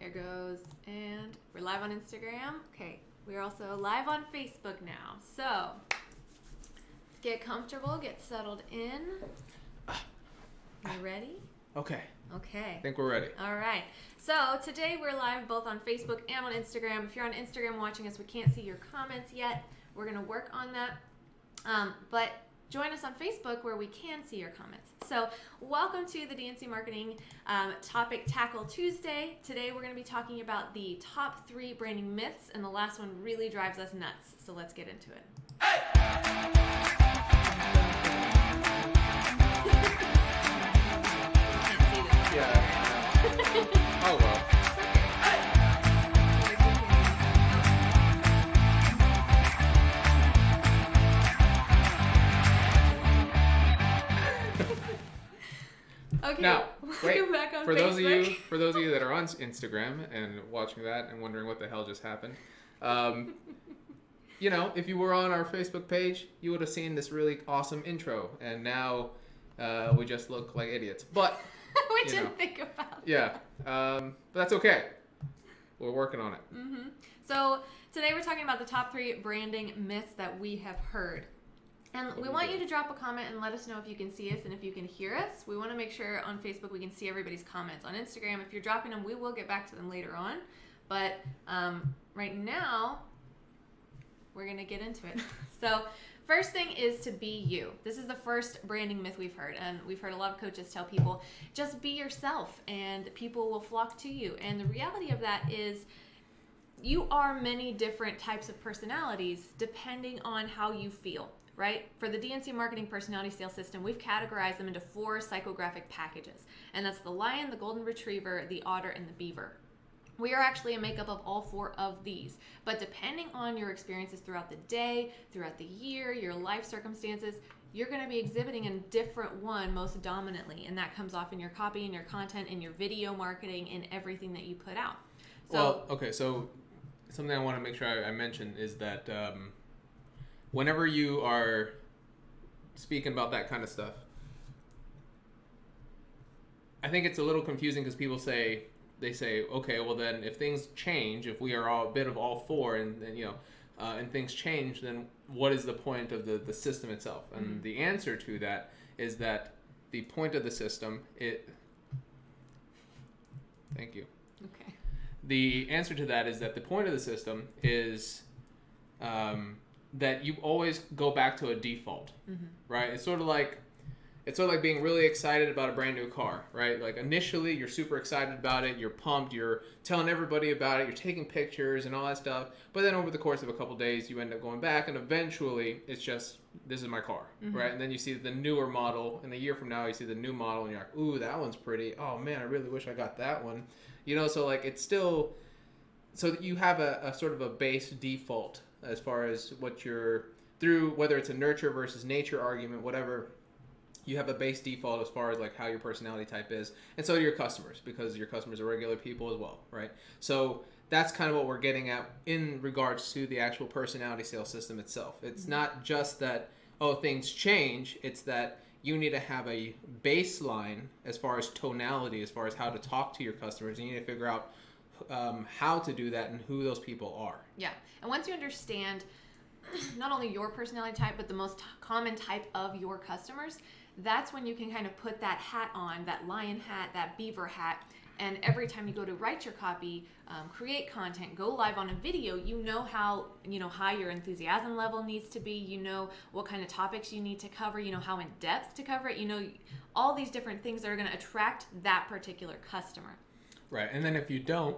There goes. And we're live on Instagram. Okay, we're also live on Facebook now. So, get comfortable, get settled in. You ready? Okay. Okay. I think we're ready. All right. So, today we're live both on Facebook and on Instagram. If you're on Instagram watching us, we can't see your comments yet. We're going to work on that. But join us on Facebook where we can see your comments. So welcome to the DNC Marketing Topic Tackle Tuesday. Today we're going to be talking about the top 3 branding myths, and the last one really drives us nuts. So let's get into it. Yeah. Oh well. Okay. Now, wait. Welcome back on For Facebook. those of you that are on Instagram and watching that and wondering what the hell just happened, if you were on our Facebook page, you would have seen this really awesome intro, and now we just look like idiots. But we didn't think about it. Yeah, but that's okay. We're working on it. Mm-hmm. So today we're talking about the top 3 branding myths that we have heard. And we want you to drop a comment and let us know if you can see us and if you can hear us. We want to make sure on Facebook we can see everybody's comments. On Instagram, if you're dropping them, we will get back to them later on. But right now, we're going to get into it. So first thing is to be you. This is the first branding myth we've heard. And we've heard a lot of coaches tell people, just be yourself and people will flock to you. And the reality of that is you are many different types of personalities depending on how you feel. Right? For the DNC Marketing Personality Sales System, we've categorized them into 4 psychographic packages. And that's the lion, the golden retriever, the otter, and the beaver. We are actually a makeup of all 4 of these. But depending on your experiences throughout the day, throughout the year, your life circumstances, you're going to be exhibiting a different one most dominantly. And that comes off in your copy, in your content, in your video marketing, in everything that you put out. So something I want to make sure I mention is that whenever you are speaking about that kind of stuff, I think it's a little confusing because people say, okay, well then if things change, if we are all a bit of all 4 and things change, then what is the point of the system itself? And the answer to that is that the point of the system, thank you. Okay. The answer to that is that the point of the system is that you always go back to a default, right? It's sort of like being really excited about a brand new car, right? Like initially you're super excited about it, you're pumped, you're telling everybody about it, you're taking pictures and all that stuff. But then over the course of a couple days, you end up going back, and eventually it's just, this is my car, right? And then you see the newer model, and a year from now you see the new model, and you're like, ooh, that one's pretty. Oh man, I really wish I got that one. So like it's still, so that you have a sort of a base default as far as what you're through, whether it's a nurture versus nature argument, whatever, you have a base default as far as like how your personality type is. And so do your customers, because your customers are regular people as well, right? So that's kind of what we're getting at in regards to the actual personality sales system itself. It's not just that, things change. It's that you need to have a baseline as far as tonality, as far as how to talk to your customers. You need to figure out how to do that and who those people are. Yeah. And once you understand not only your personality type, but the most common type of your customers, that's when you can kind of put that hat on, that lion hat, that beaver hat. And every time you go to write your copy, create content, go live on a video, you know how high your enthusiasm level needs to be. You know what kind of topics you need to cover. You know how in depth to cover it. You know all these different things that are going to attract that particular customer. Right, and then if you don't,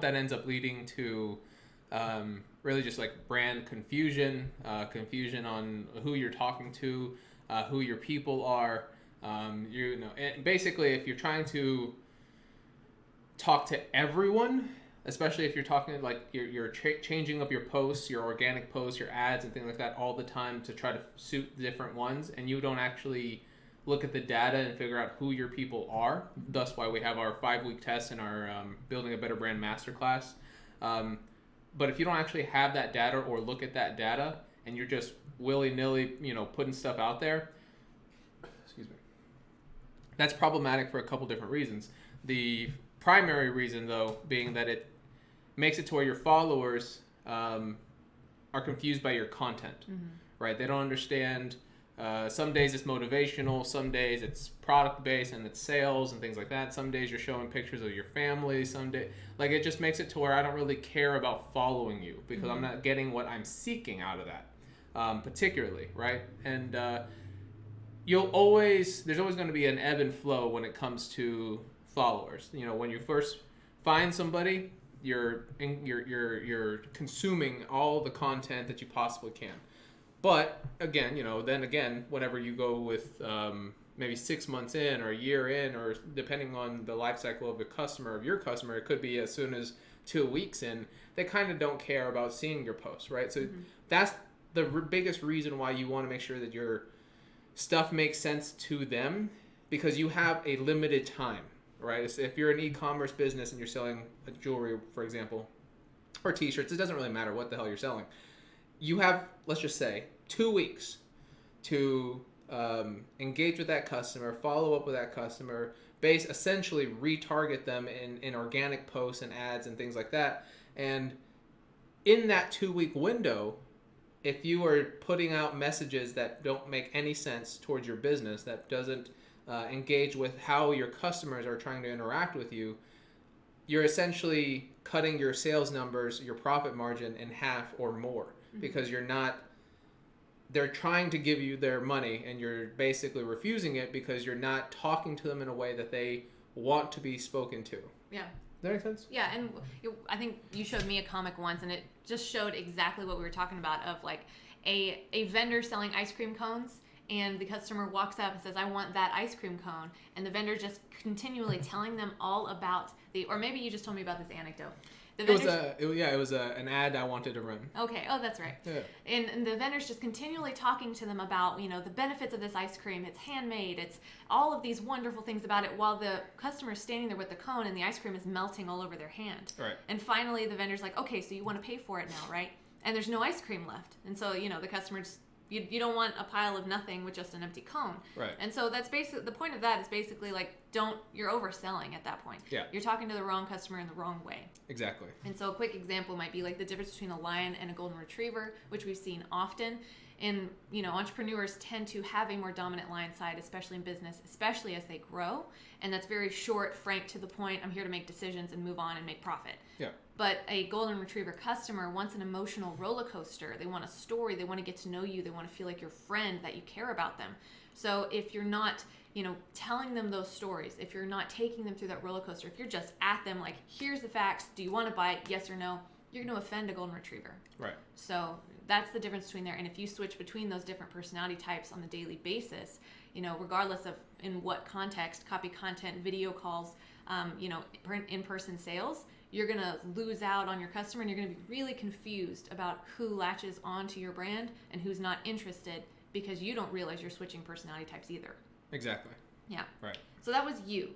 that ends up leading to really just like brand confusion, confusion on who you're talking to, who your people are. And basically, if you're trying to talk to everyone, especially if you're talking like you're changing up your posts, your organic posts, your ads, and things like that all the time to try to suit different ones, and you don't actually look at the data and figure out who your people are. Thus why we have our 5-week test and our Building a Better Brand Masterclass. But if you don't actually have that data or look at that data and you're just willy-nilly, putting stuff out there, excuse me, that's problematic for a couple different reasons. The primary reason, though, being that it makes it to where your followers are confused by your content, right? They don't understand. Some days it's motivational, some days it's product based and it's sales and things like that. Some days you're showing pictures of your family. Some day, like, it just makes it to where I don't really care about following you because I'm not getting what I'm seeking out of that, particularly, right? And there's always going to be an ebb and flow when it comes to followers. You know, when you first find somebody, you're consuming all the content that you possibly can. But again, whenever you go with maybe 6 months in or a year in, or depending on the life cycle of your customer, it could be as soon as 2 weeks in, they kind of don't care about seeing your posts, right? So that's the biggest reason why you want to make sure that your stuff makes sense to them, because you have a limited time, right? So if you're an e-commerce business and you're selling jewelry, for example, or t-shirts, it doesn't really matter what the hell you're selling. You have, let's just say, 2 weeks to engage with that customer, follow up with that customer, essentially retarget them in organic posts and ads and things like that. And in that 2 week window, if you are putting out messages that don't make any sense towards your business, that doesn't engage with how your customers are trying to interact with you, you're essentially cutting your sales numbers, your profit margin in half or more. Because they're trying to give you their money and you're basically refusing it because you're not talking to them in a way that they want to be spoken to. Yeah. Does that make sense? Yeah, and I think you showed me a comic once, and it just showed exactly what we were talking about, of like a vendor selling ice cream cones, and the customer walks up and says, I want that ice cream cone, and the vendor just continually telling them all about or maybe you just told me about this anecdote. It was an ad I wanted to run. Okay. Oh, that's right. Yeah. And the vendor's just continually talking to them about, the benefits of this ice cream. It's handmade. It's all of these wonderful things about it, while the customer's standing there with the cone and the ice cream is melting all over their hand. Right. And finally, the vendor's like, okay, so you want to pay for it now, right? And there's no ice cream left. And so, the customer just, you don't want a pile of nothing with just an empty cone. Right. And so that's basically, the point of that is basically like, you're overselling at that point. Yeah. You're talking to the wrong customer in the wrong way. Exactly. And so a quick example might be like the difference between a lion and a golden retriever, which we've seen often. And, entrepreneurs tend to have a more dominant lion side, especially in business, especially as they grow. And that's very short, frank, to the point. I'm here to make decisions and move on and make profit. Yeah. But a golden retriever customer wants an emotional roller coaster. They want a story. They want to get to know you. They want to feel like your friend, that you care about them. So if you're not, telling them those stories, if you're not taking them through that roller coaster, if you're just at them like, here's the facts, do you want to buy it, yes or no, you're going to offend a golden retriever. Right. So that's the difference between there. And if you switch between those different personality types on the daily basis, regardless of in what context, copy content, video calls, in-person sales, you're going to lose out on your customer, and you're going to be really confused about who latches onto your brand and who's not interested, because you don't realize you're switching personality types either. Exactly. Yeah. Right. So that was you. You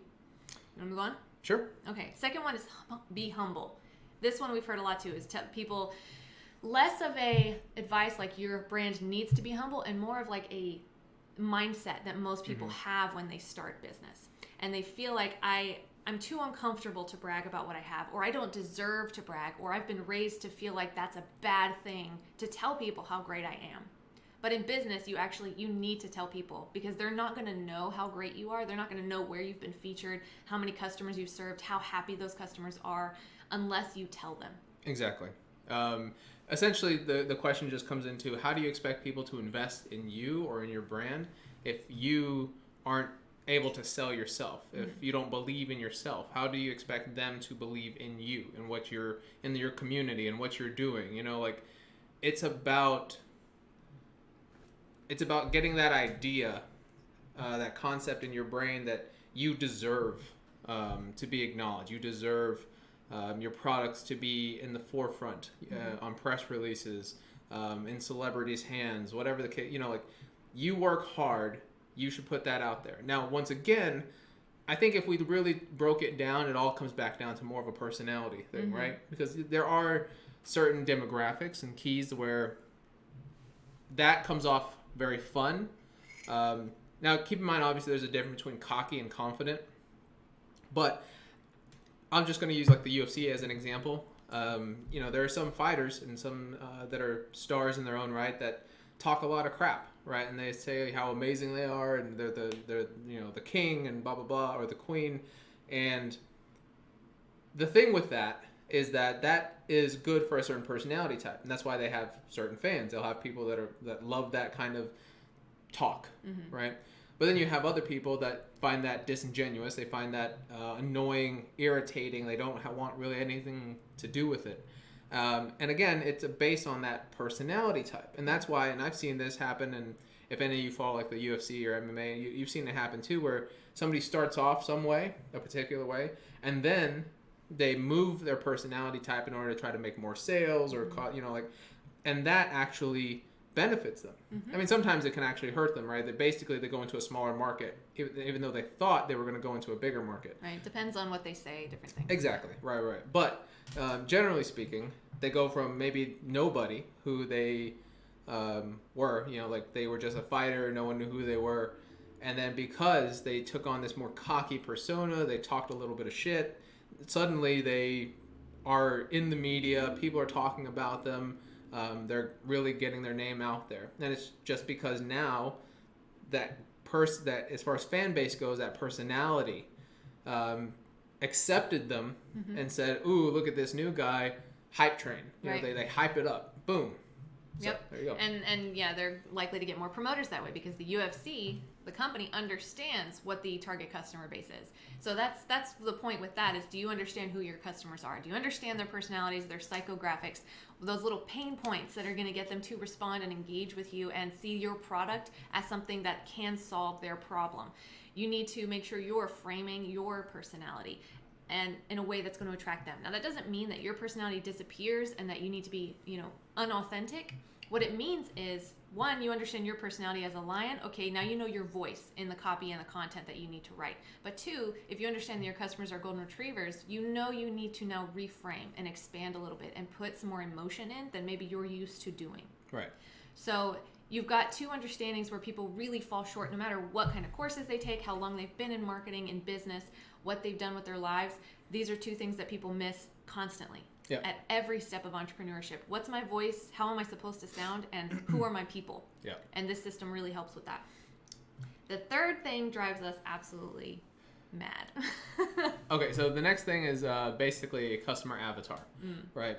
want to move on? Sure. Okay. Second one is be humble. This one we've heard a lot too, is tell people less of a advice like your brand needs to be humble, and more of like a mindset that most people have when they start business. And they feel like I'm too uncomfortable to brag about what I have, or I don't deserve to brag, or I've been raised to feel like that's a bad thing to tell people how great I am. But in business, you need to tell people, because they're not going to know how great you are. They're not going to know where you've been featured, how many customers you've served, how happy those customers are, unless you tell them. Exactly. Essentially, the question just comes into, how do you expect people to invest in you or in your brand if you aren't able to sell yourself? If you don't believe in yourself, how do you expect them to believe in you and what you're in your community and what you're doing? It's about getting that idea, that concept in your brain that you deserve to be acknowledged. You deserve your products to be in the forefront on press releases, in celebrities' hands, whatever the case. You work hard. You should put that out there. Now, once again, I think if we really broke it down, it all comes back down to more of a personality thing, right? Because there are certain demographics and keys where that comes off very fun. Now, keep in mind, obviously, there's a difference between cocky and confident. But I'm just going to use like the UFC as an example. There are some fighters and some that are stars in their own right that talk a lot of crap, right? And they say how amazing they are, and they're the king and blah blah blah, or the queen. And the thing with that is that is good for a certain personality type, and that's why they have certain fans. They'll have people that love that kind of talk, right? But then you have other people that find that disingenuous. They find that annoying, irritating. They don't want really anything to do with it. And again, it's based on that personality type. And that's why, and I've seen this happen, and if any of you follow like the UFC or MMA, you've seen it happen too, where somebody starts off some way, a particular way, and then they move their personality type in order to try to make more sales or, and that actually benefits them. I mean, sometimes it can actually hurt them, right? That basically they go into a smaller market, even though they thought they were going to go into a bigger market. Right. Depends on what they say, different things. Exactly. Right. But generally speaking, they go from maybe nobody who they were, like they were just a fighter, no one knew who they were. And then because they took on this more cocky persona, they talked a little bit of shit, suddenly they are in the media, people are talking about them. They're really getting their name out there, and it's just because now that as far as fan base goes, that personality accepted them and said, "Ooh, look at this new guy, hype train." Right. They hype it up, boom. So, Yep. there you go. And yeah, they're likely to get more promoters that way because the UFC, the company, understands what the target customer base is. So that's the point with that is, do you understand who your customers are? Do you understand their personalities, their psychographics, those little pain points that are going to get them to respond and engage with you and see your product as something that can solve their problem? You need to make sure you're framing your personality and in a way that's going to attract them. Now, that doesn't mean that your personality disappears and that you need to be, unauthentic. What it means is, one, you understand your personality as a lion. Okay, now you know your voice in the copy and the content that you need to write. But two, if you understand that your customers are golden retrievers, you know you need to now reframe and expand a little bit and put some more emotion in than maybe you're used to doing. Right. So you've got two understandings where people really fall short no matter what kind of courses they take, how long they've been in marketing, in business, what they've done with their lives. These are two things that people miss constantly. Yep. At every step of entrepreneurship. What's my voice? How am I supposed to sound? And who are my people? Yeah. And this system really helps with that. The third thing drives us absolutely mad. Okay, so the next thing is basically a customer avatar, right?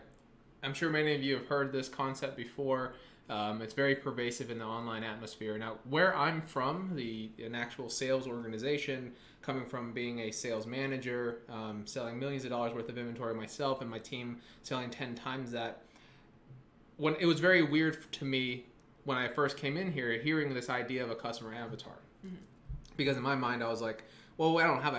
I'm sure many of you have heard this concept before. It's very pervasive in the online atmosphere. Now, where I'm from, an actual sales organization, coming from being a sales manager, selling millions of dollars worth of inventory myself and my team selling 10 times that, when it was very weird to me when I first came in here, hearing this idea of a customer avatar. Because in my mind, I was like, well, I don't have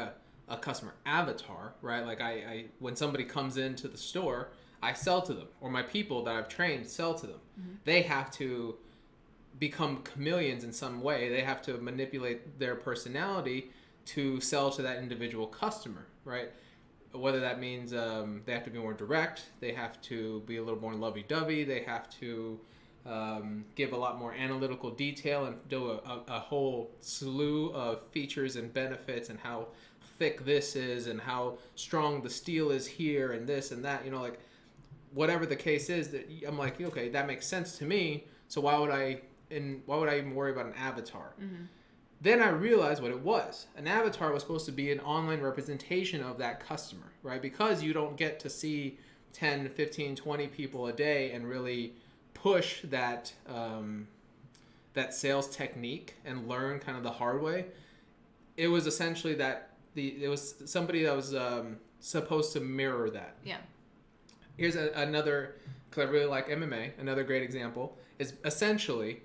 a customer avatar, right? Like I when somebody comes into the store, I sell to them, or my people that I've trained sell to them. They have to become chameleons in some way. They have to manipulate their personality to sell to that individual customer, right? Whether that means they have to be more direct, they have to be a little more lovey-dovey, they have to give a lot more analytical detail and do a whole slew of features and benefits and how thick this is and how strong the steel is here and this and that, like whatever the case is, that I'm like, okay, that makes sense to me. So why would I even worry about an avatar? Then I realized what it was. An avatar was supposed to be an online representation of that customer, right? Because you don't get to see 10, 15, 20 people a day and really push that that sales technique and learn kind of the hard way. It was essentially that it was somebody that was supposed to mirror that. Yeah. Here's another, because I really like MMA, another great example is essentially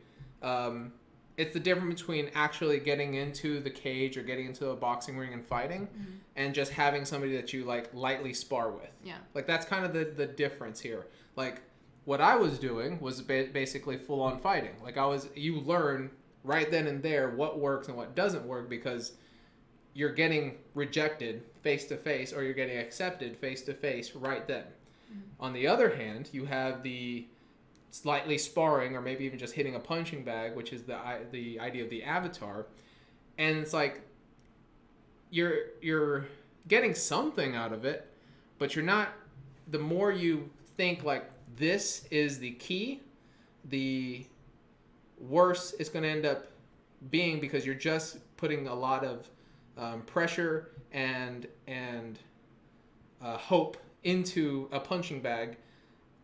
it's the difference between actually getting into the cage or getting into a boxing ring and fighting and just having somebody that you like lightly spar with. Yeah. Like that's kind of the difference here. Like what I was doing was basically full on fighting. Like you learn right then and there what works and what doesn't work because you're getting rejected face to face or you're getting accepted face to face right then. On the other hand, you have the slightly sparring or maybe even just hitting a punching bag, which is the idea of the avatar, and it's like you're getting something out of it, but you're not. The more you think like this is the key, the worse it's going to end up being, because you're just putting a lot of pressure and hope into a punching bag,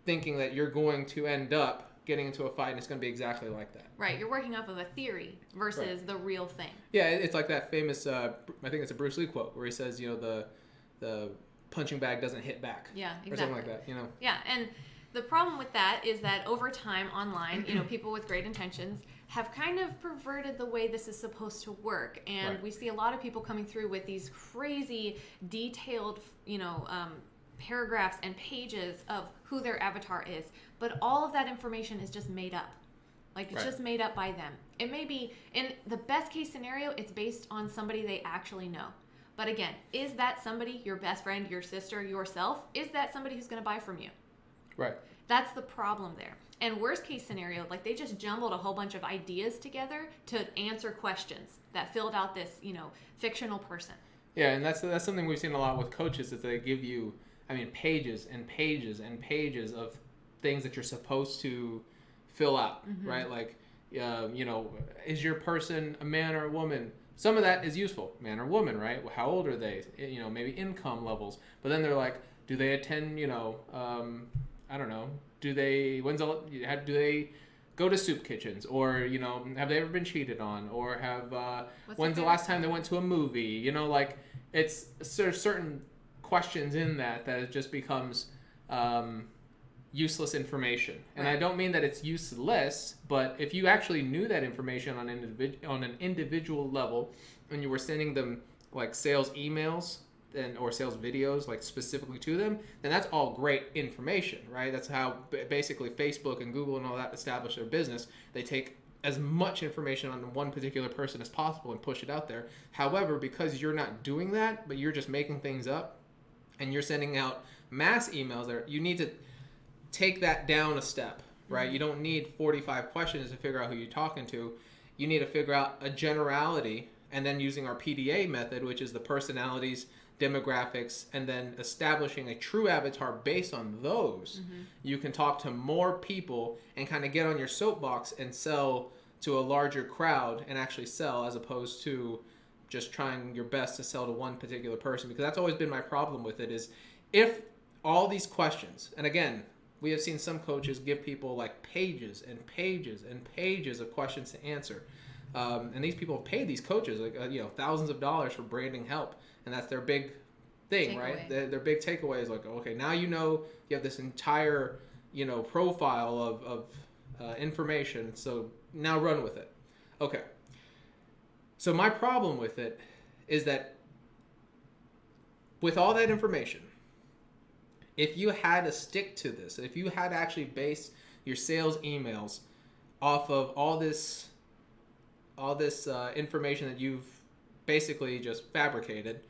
thinking that you're going to end up getting into a fight and it's going to be exactly like that. Right, you're working off of a theory versus the real thing. Yeah, it's like that famous, I think it's a Bruce Lee quote where he says, the punching bag doesn't hit back. Yeah, exactly. Or something like that, Yeah, and the problem with that is that over time online, people with great intentions have kind of perverted the way this is supposed to work. And we see a lot of people coming through with these crazy detailed, paragraphs and pages of who their avatar is. But all of that information is just made up. Like, it's just made up by them. It may be, in the best case scenario, it's based on somebody they actually know. But again, is that somebody, your best friend, your sister, yourself? Is that somebody who's going to buy from you? Right. That's the problem there. And worst case scenario, like, they just jumbled a whole bunch of ideas together to answer questions that filled out this, fictional person. Yeah, and that's something we've seen a lot with coaches, is they give you, pages and pages and pages of things that you're supposed to fill out, right? Like, is your person a man or a woman? Some of that is useful, man or woman, right? How old are they? Maybe income levels. But then they're like, do they attend, I don't know, do they go to soup kitchens, or have they ever been cheated on, or when's the last time they went to a movie? It's certain questions in that it just becomes useless information. And I don't mean that it's useless, but if you actually knew that information on an individual level, and you were sending them like sales emails or sales videos like specifically to them, then that's all great information, right? That's how basically Facebook and Google and all that establish their business. They take as much information on one particular person as possible and push it out there. However, because you're not doing that, but you're just making things up and you're sending out mass emails there, you need to take that down a step, right? You don't need 45 questions to figure out who you're talking to. You need to figure out a generality, and then using our PDA method, which is the personalities, demographics, and then establishing a true avatar based on those, you can talk to more people and kind of get on your soapbox and sell to a larger crowd and actually sell, as opposed to just trying your best to sell to one particular person. Because that's always been my problem with it, is if all these questions, and again, we have seen some coaches give people like pages and pages and pages of questions to answer. And these people have paid these coaches thousands of dollars for branding help. And that's their big thing, right? Their big takeaway is like, okay, now you have this entire, profile of information. So now run with it. Okay. So my problem with it is that with all that information, if you had to stick to this, if you had to actually base your sales emails off of all this information that you've basically just fabricated,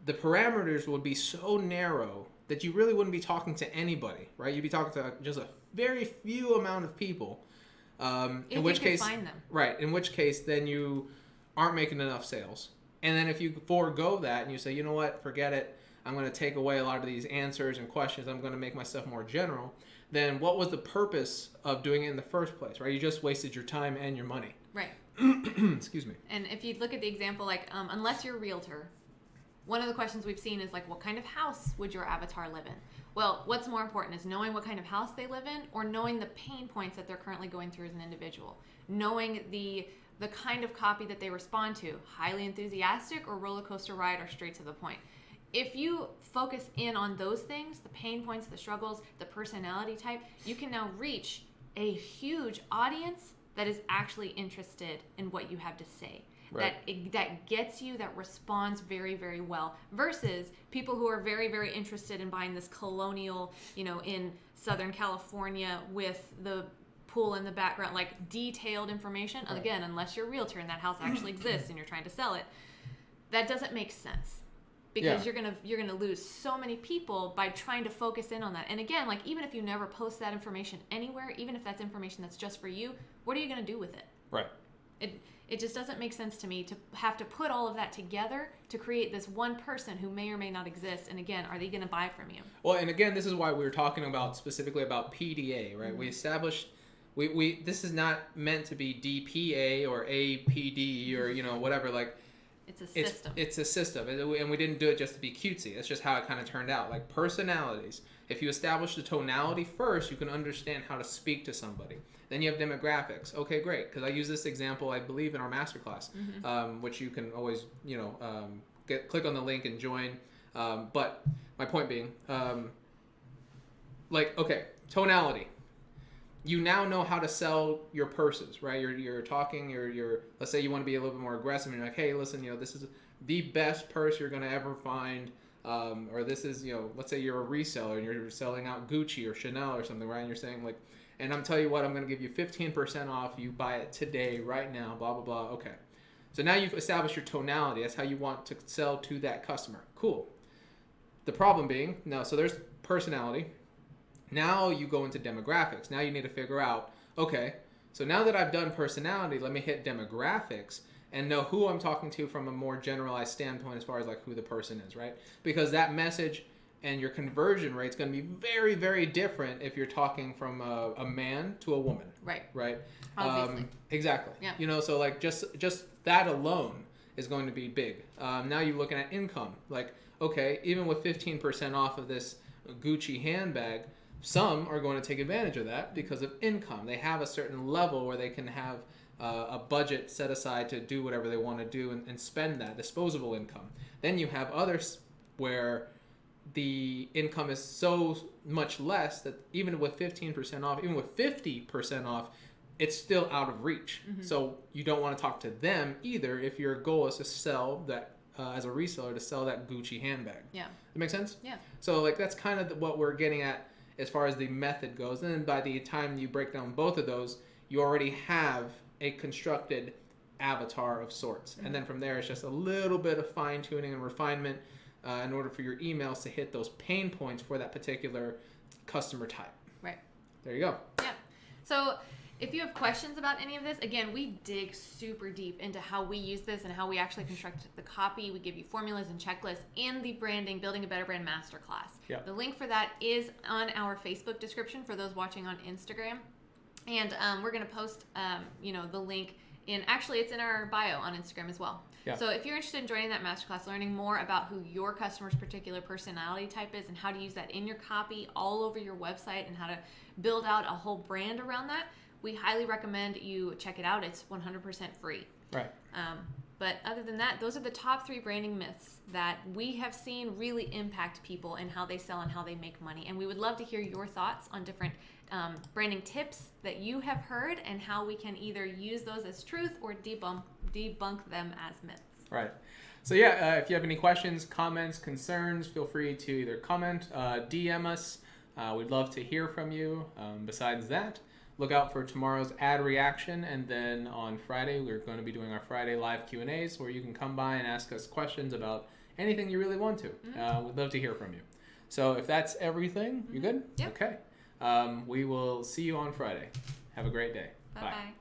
the parameters would be so narrow that you really wouldn't be talking to anybody, right? You'd be talking to just a very few amount of people. In which case, find them. Right. In which case, then you aren't making enough sales. And then if you forego that and you say, you know what, forget it, I'm going to take away a lot of these answers and questions, I'm going to make my stuff more general, then what was the purpose of doing it in the first place, right? You just wasted your time and your money. Right. Excuse me. And if you look at the example, like, unless you're a realtor, one of the questions we've seen is like, what kind of house would your avatar live in? Well, what's more important, is knowing what kind of house they live in, or knowing the pain points that they're currently going through as an individual? Knowing the kind of copy that they respond to, highly enthusiastic or roller coaster ride or straight to the point. If you focus in on those things, the pain points, the struggles, the personality type, you can now reach a huge audience that is actually interested in what you have to say. Right. That gets you, that responds very, very well, versus people who are very, very interested in buying this colonial, in Southern California with the pool in the background, like detailed information. Right. Again, unless you're a realtor and that house actually exists and you're trying to sell it, that doesn't make sense. Because you're gonna lose so many people by trying to focus in on that. And again, like, even if you never post that information anywhere, even if that's information that's just for you, what are you gonna do with it? Right. It just doesn't make sense to me to have to put all of that together to create this one person who may or may not exist. And again, are they going to buy from you? Well, and again, this is why we were talking about specifically about PDA, right? Mm-hmm. We established this is not meant to be DPA or APD or whatever. Like it's a system. It's a system, and we didn't do it just to be cutesy. That's just how it kind of turned out. Like personalities. If you establish the tonality first, you can understand how to speak to somebody. Then you have demographics. Okay, great. Because I use this example, I believe, in our masterclass, which you can always, click on the link and join. But my point being, tonality. You now know how to sell your purses, right? You're talking. You're. Let's say you want to be a little bit more aggressive, and you're like, hey, listen, this is the best purse you're gonna ever find. Or this is, let's say you're a reseller and you're selling out Gucci or Chanel or something, right? And you're saying like, and I'm telling you what, I'm going to give you 15% off. You buy it today, right now, blah, blah, blah. Okay. So now you've established your tonality. That's how you want to sell to that customer. Cool. The problem being, so there's personality. Now you go into demographics. Now you need to figure out, okay, so now that I've done personality, let me hit demographics and know who I'm talking to from a more generalized standpoint as far as like who the person is, right? Because that message and your conversion rate is going to be very, very different if you're talking from a man to a woman. Right. Right? Obviously. Exactly. Yeah. So like just that alone is going to be big. Now you're looking at income. Like, okay, even with 15% off of this Gucci handbag, some are going to take advantage of that because of income. They have a certain level where they can have a budget set aside to do whatever they want to do and spend that disposable income. Then you have others where the income is so much less that even with 15% off, even with 50% off, it's still out of reach. Mm-hmm. So you don't want to talk to them either if your goal is to sell that, as a reseller, to sell that Gucci handbag. Yeah. That make sense? Yeah. So like that's kind of what we're getting at as far as the method goes. And then by the time you break down both of those, you already have a constructed avatar of sorts. Mm-hmm. And then from there, it's just a little bit of fine tuning and refinement in order for your emails to hit those pain points for that particular customer type. Right. There you go. Yeah. So if you have questions about any of this, again, we dig super deep into how we use this and how we actually construct the copy. We give you formulas and checklists in the Building a Better Brand Masterclass. Yeah. The link for that is on our Facebook description for those watching on Instagram. And we're going to post, the link it's in our bio on Instagram as well. Yeah. So if you're interested in joining that masterclass, learning more about who your customer's particular personality type is and how to use that in your copy all over your website and how to build out a whole brand around that, we highly recommend you check it out. It's 100% free. Right. But other than that, those are the top 3 branding myths that we have seen really impact people and how they sell and how they make money. And we would love to hear your thoughts on different branding tips that you have heard and how we can either use those as truth or debunk them as myths. Right. So yeah, if you have any questions, comments, concerns, feel free to either comment, DM us. We'd love to hear from you. Besides that, look out for tomorrow's ad reaction, and then on Friday we're going to be doing our Friday live Q&As where you can come by and ask us questions about anything you really want to. Mm-hmm. We'd love to hear from you. So if that's everything, you good? Yep. Okay. We will see you on Friday. Have a great day. Bye-bye.